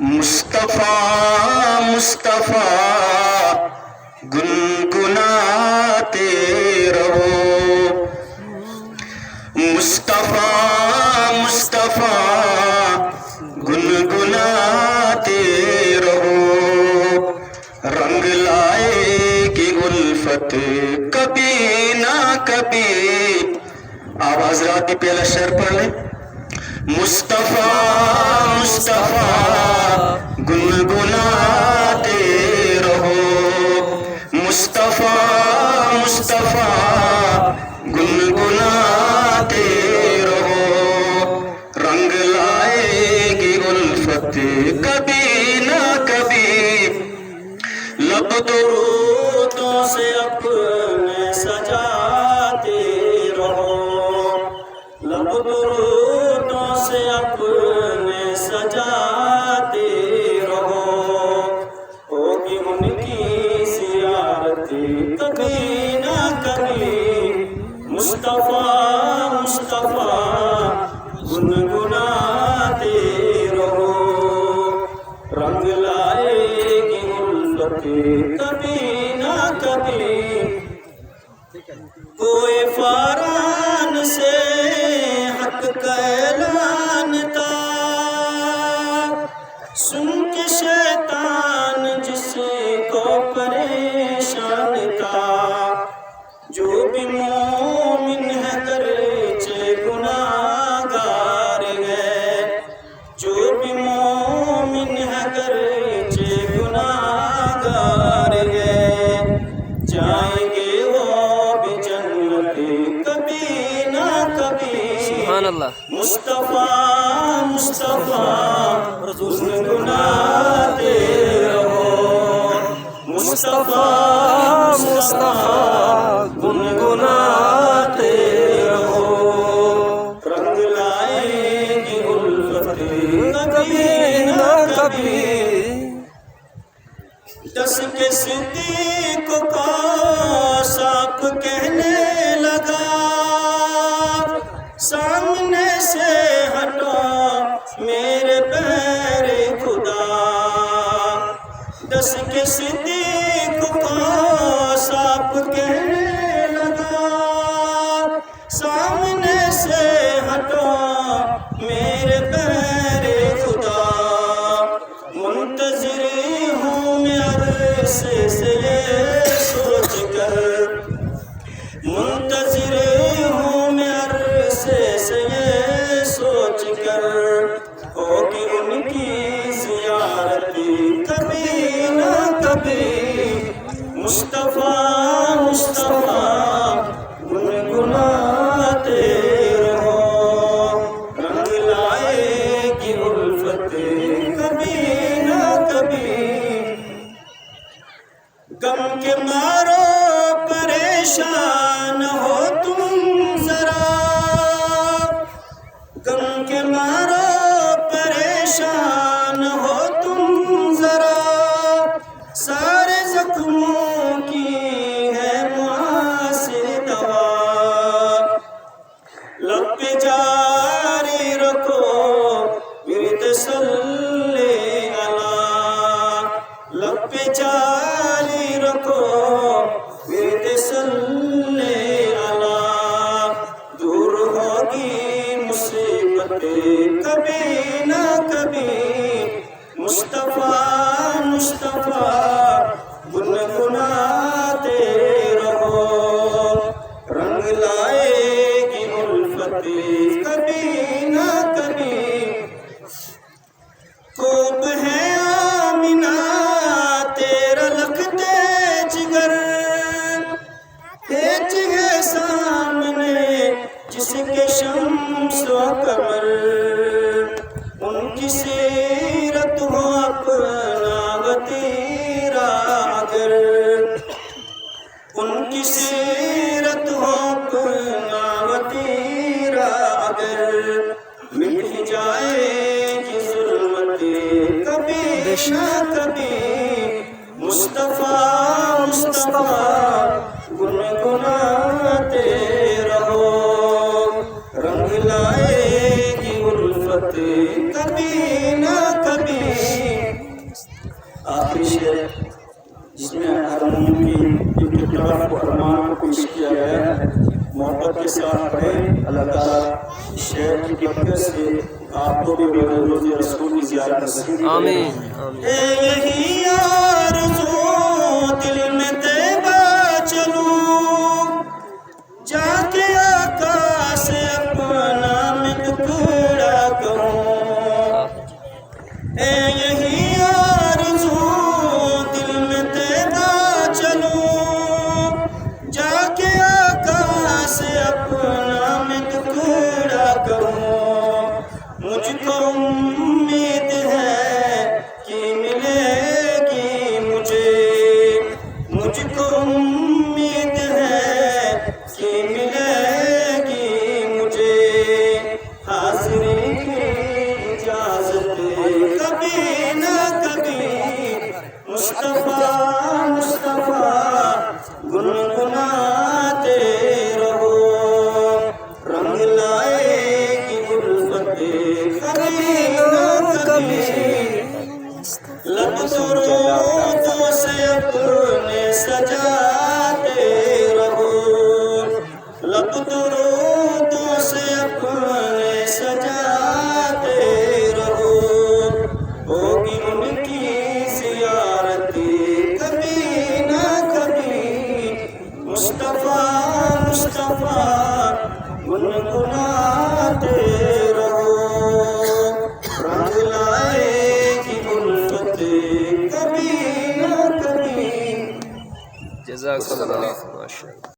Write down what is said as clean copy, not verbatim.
مصطفیٰ مصطفیٰ گنگناتے رہو، مصطفیٰ مصطفیٰ گنگناتے رہو، رنگ لائے گی الفت کبھی نہ کبھی۔ آپ حضرات بھی پہلا شعر پڑھ لیں۔ مصطفیٰ مصطفیٰ گنگناتے رہو، مصطفیٰ مصطفیٰ گنگناتے رہو، رنگ لائے گی الفت کبھی نہ کبھی، لب درودوں سے اپنے سجاتے رہو، لب درودوں سے اپنے سجاتے رہو، ہوگی ان کی زیارت کبھی نہ کبھی، مصطفیٰ مصطفیٰ گنگناتے رہو، رنگ لائے گی الفت کبھی نہ کبھی۔ کوئی فاران سے حق کا اعلان تھا، سن کے شیطان جس کو پریشان تھا، جو بھی مومن ہے گرچہ گناہگار ہے، جو بھی مومن ہے گرچہ گناہگار ہے، جائیں گے وہ بھی جنت کبھی نہ کبھی۔ سبحان اللہ۔ مصطفیٰ مصطفیٰ گنگناتے رہو، مصطفیٰ مصطفیٰ گنگناتے رہو، رنگ لائے گی الفت کبھی نہ کبھی۔ دس کے صدیق کو سانپ کہنے لگا، سامنے سے ہٹو میرے پیر خدا، دس کے صدیق کو سانپ کہنے لگا، سامنے سے ہٹو میرے پیر خدا، منتظر ہوں میں عرصے سے یہ سوچ کر، منتظر ہوں میں عرصے سے یہ سوچ کر، ہوگی ان کی زیارت کبھی نہ کبھی، مصطفیٰ مصطفیٰ گنگناتے رہو، رنگ لائے گی الفت کبھی نہ کبھی۔ غم کے مارو پریشان ہو تم ذرا، غم کے مارو پریشان ہو تم ذرا، سارے زخموں کی ہے مؤثر دوا، لب پہ جاری رکھو ورد صلی اللہ، لب پہ جاری رکھو ورد صلی اللہ، دور ہوگی مصیبت کبھی نہ کبھی، مصطفیٰ مصطفیٰ گنگناتے رہو، رنگ لائے گی الفت کبھی نہ کبھی۔ خوب ہے آمینہ تیرا لکھتے جگر، ہے جگہ سامنے جس کے شمس و قمر، ان کی سیرت ہو اپنا وطیرہ اگر، ان کی سیرت ہو اپنا وطیرہ اگر، مٹ جائے گی ظلمت کبھی نہ کبھی، مصطفیٰ مصطفیٰ گنگناتے رہو، رنگ لائے گی الفت کبھی نہ کبھی۔ آخری شعر جس میں حرم کی ابتدا کو ارمان کو پیش کیا گیا ہے، محبت کے ساتھ پڑھے۔ اللہ تعالیٰ شعر کی برکت سے آپ کو بھی روز رسول کی زیارت نصیب کرے۔ آمین۔ یہی آرزو دل میں طیبہ چلوں، جا کے آقا سے اپنا میں ٹکڑا کروں۔ یہی آرزو دل میں طیبہ چلوں، جا کے آقا سے اپنا میں ٹکڑا کروں۔ مجھ کو امید ہے کہ ملے گی مجھے، مجھ کو امید ہے کہ ملے گی مجھے حاضری کی اجازت کبھی نہ کبھی۔ مصطفیٰ مصطفیٰ گنگناتے رہو، رنگ لائے گی الفت کبھی نہ کبھی۔ لب درودوں سے اپنے سجاتے رہو، لب درودوں سے اپنے سجاتے رہو۔ ہوگی ان کی زیارت کبھی نہ کبھی۔ مصطفیٰ مصطفیٰ گنگناتے رہو، رنگ لائے گی الفت کبھی نہ کبھی۔ جزاک اللہ، ماشاء اللہ۔